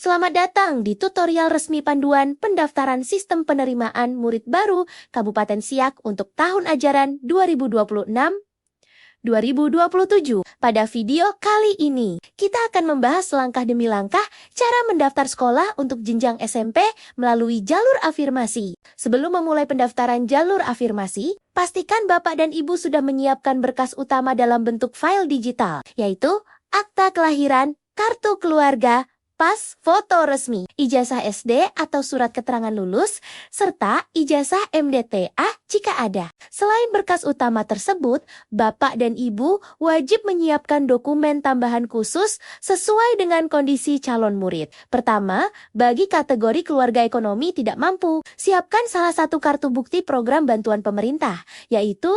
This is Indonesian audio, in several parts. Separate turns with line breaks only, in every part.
Selamat datang di tutorial resmi panduan pendaftaran sistem penerimaan murid baru Kabupaten Siak untuk tahun ajaran 2026-2027. Pada video kali ini, kita akan membahas langkah demi langkah cara mendaftar sekolah untuk jenjang SMP melalui jalur afirmasi. Sebelum memulai pendaftaran jalur afirmasi, pastikan Bapak dan Ibu sudah menyiapkan berkas utama dalam bentuk file digital, yaitu akta kelahiran, kartu keluarga, pas, foto resmi, ijazah SD atau surat keterangan lulus, serta ijazah MDTA jika ada. Selain berkas utama tersebut, Bapak dan Ibu wajib menyiapkan dokumen tambahan khusus sesuai dengan kondisi calon murid. Pertama, bagi kategori keluarga ekonomi tidak mampu, siapkan salah satu kartu bukti program bantuan pemerintah, yaitu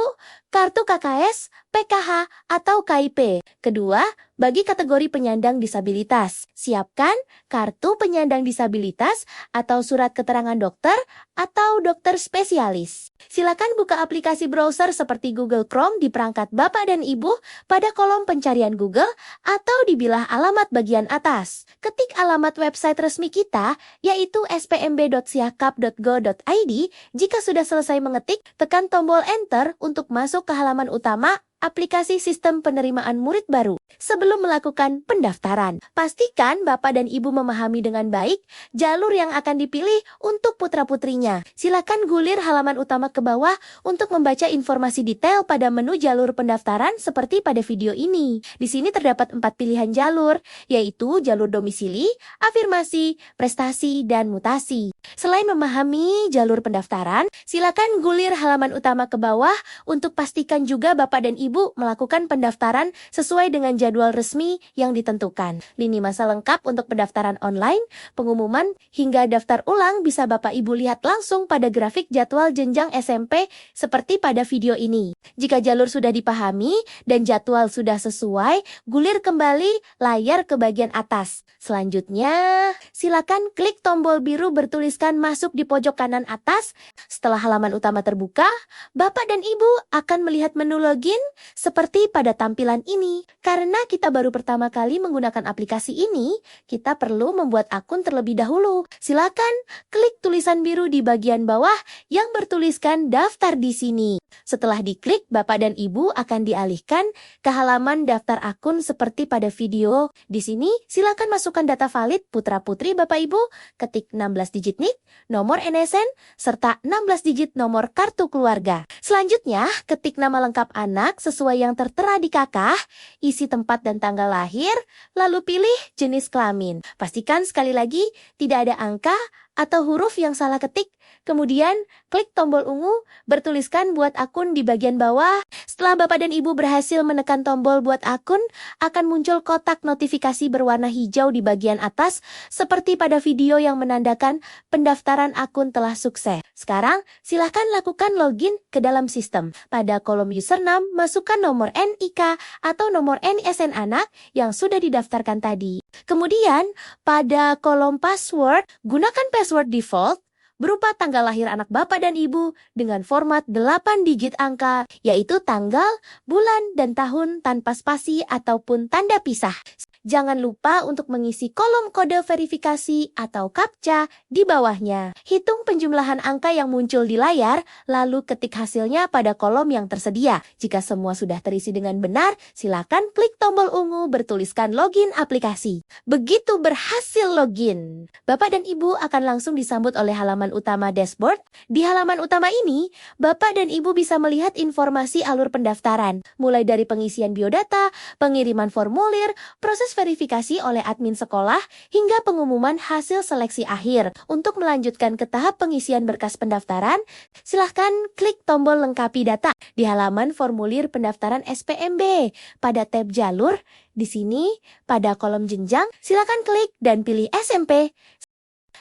kartu KKS, PKH, atau KIP. Kedua, bagi kategori penyandang disabilitas, siapkan kartu penyandang disabilitas atau surat keterangan dokter atau dokter spesialis. Silakan buka aplikasi browser seperti Google Chrome di perangkat Bapak dan Ibu pada kolom pencarian Google atau di bilah alamat bagian atas. Ketik alamat website resmi kita, yaitu spmb.siakap.go.id. Jika sudah selesai mengetik, tekan tombol Enter untuk masuk ke halaman utama aplikasi sistem penerimaan murid baru. Sebelum melakukan pendaftaran, pastikan Bapak dan Ibu memahami dengan baik jalur yang akan dipilih untuk putra-putrinya. Silakan gulir halaman utama ke bawah untuk membaca informasi detail pada menu jalur pendaftaran seperti pada video ini. Di sini terdapat 4 pilihan jalur, yaitu jalur domisili, afirmasi, prestasi, dan mutasi. Selain memahami jalur pendaftaran, silakan gulir halaman utama ke bawah untuk pastikan juga Bapak dan Ibu melakukan pendaftaran sesuai dengan jadwal resmi yang ditentukan. Lini masa lengkap untuk pendaftaran online, pengumuman, hingga daftar ulang bisa Bapak Ibu lihat langsung pada grafik jadwal jenjang SMP seperti pada video ini. Jika jalur sudah dipahami dan jadwal sudah sesuai, gulir kembali layar ke bagian atas. Selanjutnya, silakan klik tombol biru bertuliskan masuk di pojok kanan atas. Setelah halaman utama terbuka, Bapak dan Ibu akan melihat menu login seperti pada tampilan ini. Karena kita baru pertama kali menggunakan aplikasi ini, kita perlu membuat akun terlebih dahulu. Silakan klik tulisan biru di bagian bawah yang bertuliskan daftar di sini. Setelah diklik, Bapak dan Ibu akan dialihkan ke halaman daftar akun seperti pada video. Di sini, silakan masukkan data valid putra-putri Bapak Ibu, ketik 16 digit NIK, nomor NSN, serta 16 digit nomor kartu keluarga. Selanjutnya, ketik nama lengkap anak sesuai yang tertera di KK, isi tempat dan tanggal lahir, lalu pilih jenis kelamin. Pastikan sekali lagi tidak ada angka atau huruf yang salah ketik. Kemudian, klik tombol ungu bertuliskan buat akun di bagian bawah. Setelah Bapak dan Ibu berhasil menekan tombol buat akun, akan muncul kotak notifikasi berwarna hijau di bagian atas seperti pada video yang menandakan pendaftaran akun telah sukses. Sekarang, silahkan lakukan login ke dalam sistem. Pada kolom username, masukkan nomor NIK atau nomor NISN anak yang sudah didaftarkan tadi. Kemudian, pada kolom password, gunakan password default berupa tanggal lahir anak Bapak dan Ibu dengan format 8 digit angka, yaitu tanggal, bulan, dan tahun tanpa spasi ataupun tanda pisah. Jangan lupa untuk mengisi kolom kode verifikasi atau CAPTCHA di bawahnya. Hitung penjumlahan angka yang muncul di layar, lalu ketik hasilnya pada kolom yang tersedia. Jika semua sudah terisi dengan benar, silakan klik tombol ungu bertuliskan login aplikasi. Begitu berhasil login, Bapak dan Ibu akan langsung disambut oleh halaman utama dashboard. Di halaman utama ini, Bapak dan Ibu bisa melihat informasi alur pendaftaran, mulai dari pengisian biodata, pengiriman formulir, proses verifikasi oleh admin sekolah, hingga pengumuman hasil seleksi akhir. Untuk melanjutkan ke tahap pengisian berkas pendaftaran, silahkan klik tombol lengkapi data di halaman formulir pendaftaran SPMB. Pada tab jalur, di sini pada kolom jenjang, silahkan klik dan pilih SMP.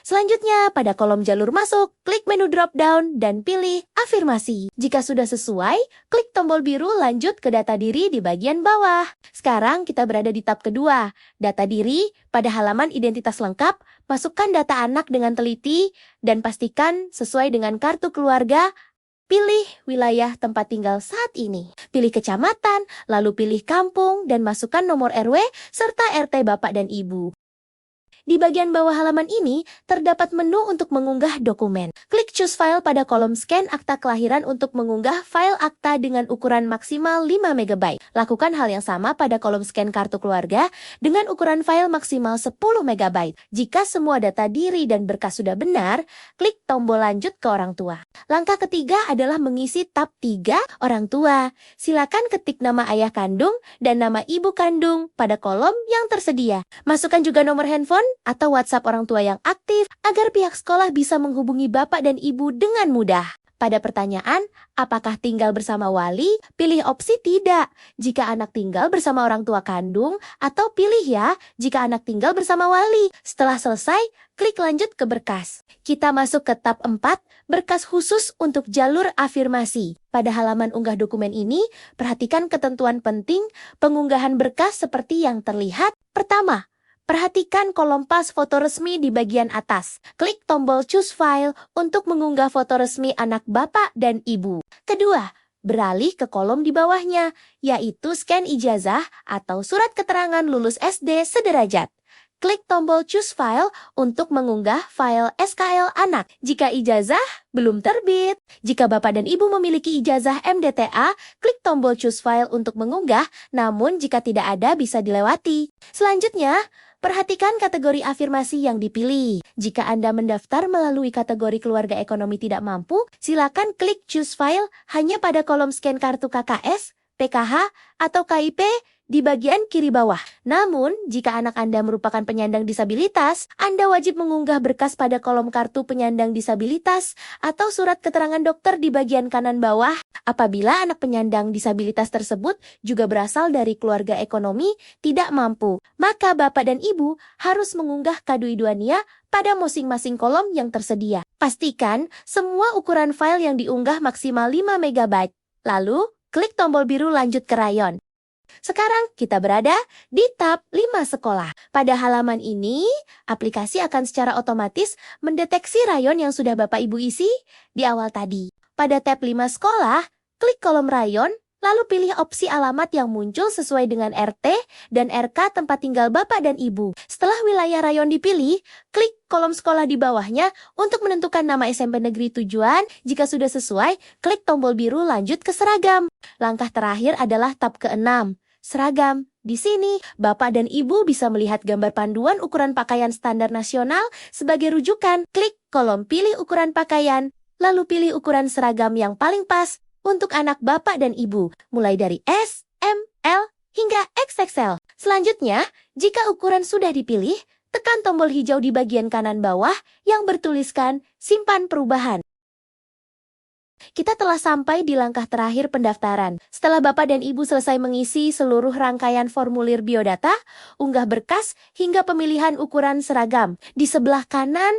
Selanjutnya, pada kolom jalur masuk, klik menu drop-down dan pilih afirmasi. Jika sudah sesuai, klik tombol biru lanjut ke data diri di bagian bawah. Sekarang kita berada di tab kedua, data diri. Pada halaman identitas lengkap, masukkan data anak dengan teliti dan pastikan sesuai dengan kartu keluarga. Pilih wilayah tempat tinggal saat ini. Pilih kecamatan, lalu pilih kampung dan masukkan nomor RW serta RT Bapak dan Ibu. Di bagian bawah halaman ini, terdapat menu untuk mengunggah dokumen. Klik Choose File pada kolom scan akta kelahiran untuk mengunggah file akta dengan ukuran maksimal 5 MB. Lakukan hal yang sama pada kolom scan kartu keluarga dengan ukuran file maksimal 10 MB. Jika semua data diri dan berkas sudah benar, klik tombol lanjut ke orang tua. Langkah ketiga adalah mengisi tab 3 orang tua. Silakan ketik nama ayah kandung dan nama ibu kandung pada kolom yang tersedia. Masukkan juga nomor handphone atau WhatsApp orang tua yang aktif agar pihak sekolah bisa menghubungi bapak dan ibu dengan mudah. Pada pertanyaan, apakah tinggal bersama wali? Pilih opsi tidak jika anak tinggal bersama orang tua kandung, atau pilih ya jika anak tinggal bersama wali. Setelah selesai, klik lanjut ke berkas. Kita masuk ke tab 4, berkas khusus untuk jalur afirmasi. Pada halaman unggah dokumen ini, perhatikan ketentuan penting pengunggahan berkas seperti yang terlihat. Pertama, perhatikan kolom pas foto resmi di bagian atas. Klik tombol Choose File untuk mengunggah foto resmi anak bapak dan ibu. Kedua, beralih ke kolom di bawahnya, yaitu scan ijazah atau surat keterangan lulus SD sederajat. Klik tombol Choose File untuk mengunggah file SKL anak jika ijazah belum terbit. Jika bapak dan ibu memiliki ijazah MDTA, klik tombol Choose File untuk mengunggah, namun jika tidak ada bisa dilewati. Selanjutnya, perhatikan kategori afirmasi yang dipilih. Jika Anda mendaftar melalui kategori keluarga ekonomi tidak mampu, silakan klik Choose File hanya pada kolom scan kartu KKS, PKH, atau KIP di bagian kiri bawah. Namun, jika anak Anda merupakan penyandang disabilitas, Anda wajib mengunggah berkas pada kolom kartu penyandang disabilitas atau surat keterangan dokter di bagian kanan bawah. Apabila anak penyandang disabilitas tersebut juga berasal dari keluarga ekonomi tidak mampu, maka bapak dan ibu harus mengunggah K2 pada masing-masing kolom yang tersedia. Pastikan semua ukuran file yang diunggah maksimal 5 MB. Lalu, klik tombol biru lanjut ke rayon. Sekarang kita berada di tab 5 sekolah. Pada halaman ini, aplikasi akan secara otomatis mendeteksi rayon yang sudah Bapak Ibu isi di awal tadi. Pada tab 5 sekolah, klik kolom rayon, lalu pilih opsi alamat yang muncul sesuai dengan RT dan RK tempat tinggal Bapak dan Ibu. Setelah wilayah rayon dipilih, klik kolom sekolah di bawahnya untuk menentukan nama SMP negeri tujuan. Jika sudah sesuai, klik tombol biru lanjut ke seragam. Langkah terakhir adalah tab ke-6, seragam. Di sini, Bapak dan Ibu bisa melihat gambar panduan ukuran pakaian standar nasional sebagai rujukan. Klik kolom pilih ukuran pakaian, lalu pilih ukuran seragam yang paling pas untuk anak Bapak dan Ibu, mulai dari S, M, L, hingga XXL. Selanjutnya, jika ukuran sudah dipilih, tekan tombol hijau di bagian kanan bawah yang bertuliskan simpan perubahan. Kita telah sampai di langkah terakhir pendaftaran. Setelah Bapak dan Ibu selesai mengisi seluruh rangkaian formulir biodata, unggah berkas, hingga pemilihan ukuran seragam. Di sebelah kanan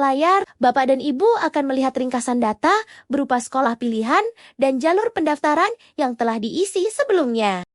layar, Bapak dan Ibu akan melihat ringkasan data berupa sekolah pilihan dan jalur pendaftaran yang telah diisi sebelumnya.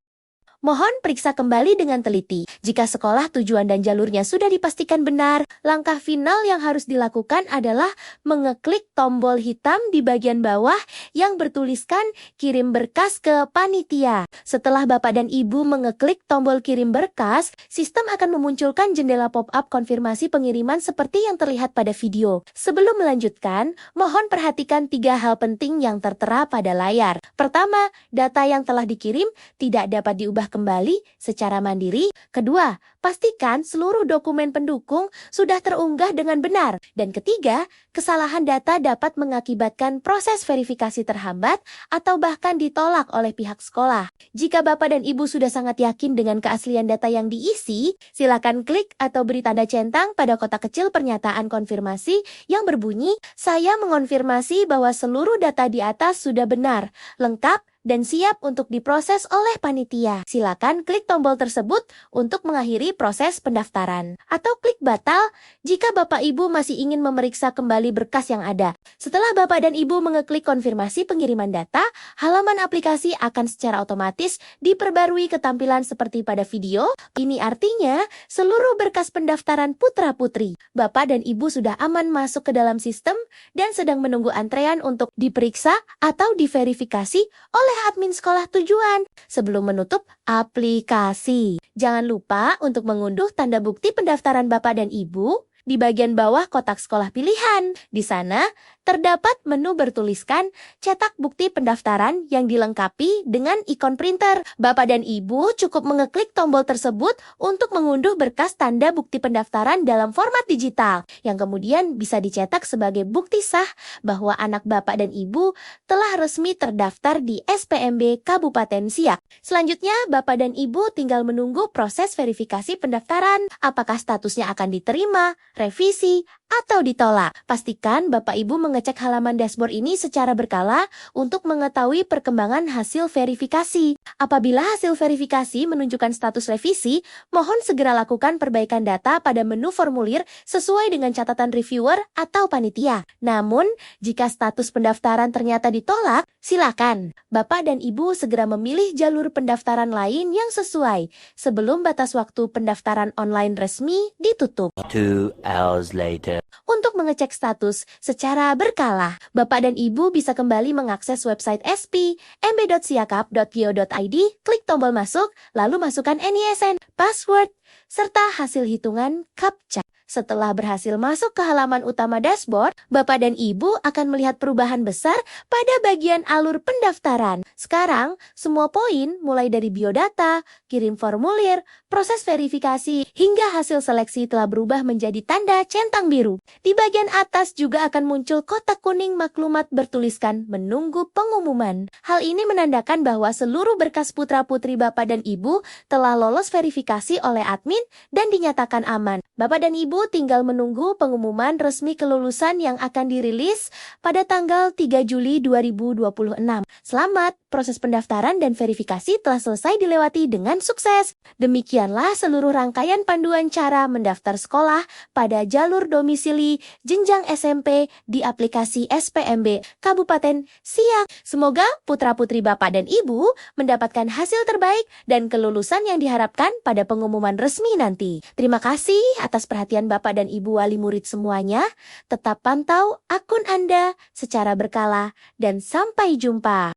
Mohon periksa kembali dengan teliti. Jika sekolah tujuan dan jalurnya sudah dipastikan benar, langkah final yang harus dilakukan adalah mengeklik tombol hitam di bagian bawah yang bertuliskan kirim berkas ke panitia. Setelah Bapak dan Ibu mengeklik tombol kirim berkas, sistem akan memunculkan jendela pop-up konfirmasi pengiriman seperti yang terlihat pada video. Sebelum melanjutkan, mohon perhatikan 3 hal penting yang tertera pada layar. Pertama, data yang telah dikirim tidak dapat diubah kembali secara mandiri. Kedua, pastikan seluruh dokumen pendukung sudah terunggah dengan benar. Dan ketiga, kesalahan data dapat mengakibatkan proses verifikasi terhambat atau bahkan ditolak oleh pihak sekolah. Jika Bapak dan Ibu sudah sangat yakin dengan keaslian data yang diisi, silakan klik atau beri tanda centang pada kotak kecil pernyataan konfirmasi yang berbunyi, "Saya mengonfirmasi bahwa seluruh data di atas sudah benar, lengkap, dan siap untuk diproses oleh panitia." Silakan klik tombol tersebut untuk mengakhiri proses pendaftaran. Atau klik batal jika Bapak Ibu masih ingin memeriksa kembali berkas yang ada. Setelah Bapak dan Ibu mengeklik konfirmasi pengiriman data, halaman aplikasi akan secara otomatis diperbarui ketampilan seperti pada video. Ini artinya seluruh berkas pendaftaran putra-putri Bapak dan Ibu sudah aman masuk ke dalam sistem dan sedang menunggu antrean untuk diperiksa atau diverifikasi oleh admin sekolah tujuan sebelum menutup aplikasi. Jangan lupa untuk mengunduh tanda bukti pendaftaran Bapak dan Ibu di bagian bawah kotak sekolah pilihan. Di sana terdapat menu bertuliskan cetak bukti pendaftaran yang dilengkapi dengan ikon printer. Bapak dan Ibu cukup mengeklik tombol tersebut untuk mengunduh berkas tanda bukti pendaftaran dalam format digital yang kemudian bisa dicetak sebagai bukti sah bahwa anak Bapak dan Ibu telah resmi terdaftar di SPMB Kabupaten Siak. Selanjutnya, Bapak dan Ibu tinggal menunggu proses verifikasi pendaftaran. Apakah statusnya akan diterima, revisi, atau ditolak. Pastikan Bapak Ibu mengecek halaman dashboard ini secara berkala untuk mengetahui perkembangan hasil verifikasi. Apabila hasil verifikasi menunjukkan status revisi, mohon segera lakukan perbaikan data pada menu formulir sesuai dengan catatan reviewer atau panitia. Namun, jika status pendaftaran ternyata ditolak, silakan Bapak dan Ibu segera memilih jalur pendaftaran lain yang sesuai sebelum batas waktu pendaftaran online resmi ditutup.
2 hours later.
Untuk mengecek status secara berkala, Bapak dan Ibu bisa kembali mengakses website spmb.siakap.go.id, klik tombol masuk, lalu masukkan NISN, password, serta hasil hitungan CAPTCHA. Setelah berhasil masuk ke halaman utama dashboard, Bapak dan Ibu akan melihat perubahan besar pada bagian alur pendaftaran. Sekarang, semua poin mulai dari biodata, kirim formulir, proses verifikasi, hingga hasil seleksi telah berubah menjadi tanda centang biru. Di bagian atas juga akan muncul kotak kuning maklumat bertuliskan menunggu pengumuman. Hal ini menandakan bahwa seluruh berkas putra-putri Bapak dan Ibu telah lolos verifikasi oleh admin dan dinyatakan aman. Bapak dan Ibu tinggal menunggu pengumuman resmi kelulusan yang akan dirilis pada tanggal 3 Juli 2026. Selamat, proses pendaftaran dan verifikasi telah selesai dilewati dengan sukses. Demikianlah seluruh rangkaian panduan cara mendaftar sekolah pada jalur domisili jenjang SMP di aplikasi SPMB Kabupaten Siak. Semoga putra-putri Bapak dan Ibu mendapatkan hasil terbaik dan kelulusan yang diharapkan pada pengumuman resmi nanti. Terima kasih atas perhatian Bapak dan Ibu wali murid semuanya. Tetap pantau akun Anda secara berkala dan sampai jumpa.